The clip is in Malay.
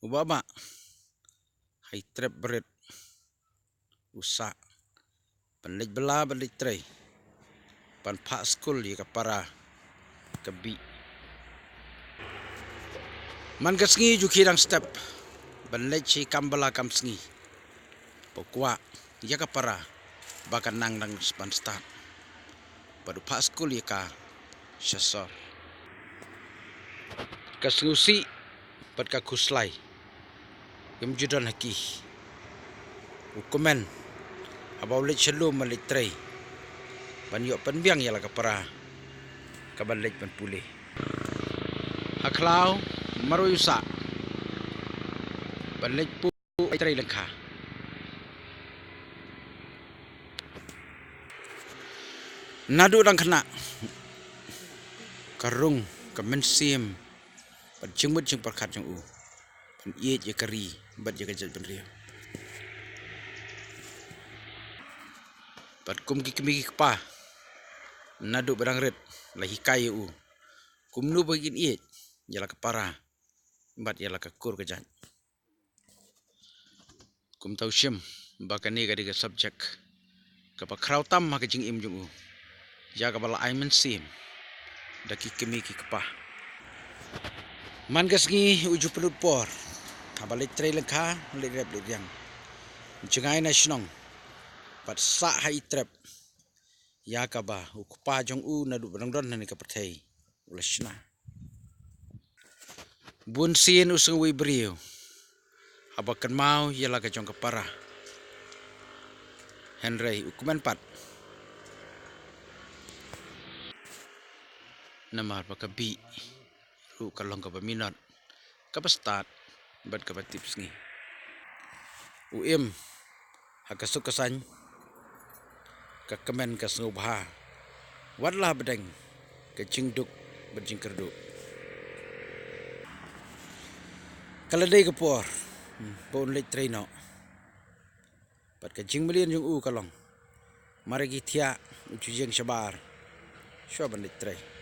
Ubama hai trap berit usak penlej bela penlej tray pan pak skul ya kapara kebi man kasngi ju kirang step penlej si kambala kam sngi pokwa ya kapara bakan nang nang span start padu pak skul ya ka syasor kasngusi pat ka kuslai yum judan haki ukumen abaw lej shalom malej tray pan yo penbiang ya la kapara kaban lej pan pulih haklau maruyusa panlej pu tray lengkha nadu dang kena karung kemensim pan jengmut jeng perkat jeng u pan iet je kari bat je kajat ben rio pat kum ki kemi kpa nadu barang red la hikai u kum nu bagin iet jala kepara bat jala kakur kajat kum tau syem bakani ga diga subjek kapa krautam ma kajing im jung u jaga bala aimen sim daki kemi ki kpa man gasngi uju penut por kabalit tray lengkha le rep le yang jengai na snong pat sa hai trap ya kaba ukpa jong u na du barang don ni kapathei ulashna bun sin usung wi brio abakan mau yala ka jong kapara henry ukuman pat namar pakabi ru kalong ka minot ka start bat ka tips ni uim hakasuk kasan ka kemen ka snubha wadlah bedeng ka jingduk berjing kerdu kaladai ka por bon lek traino pat ka jing melian jung u kalong maragi thia uju jeng shabar sho ban lek trai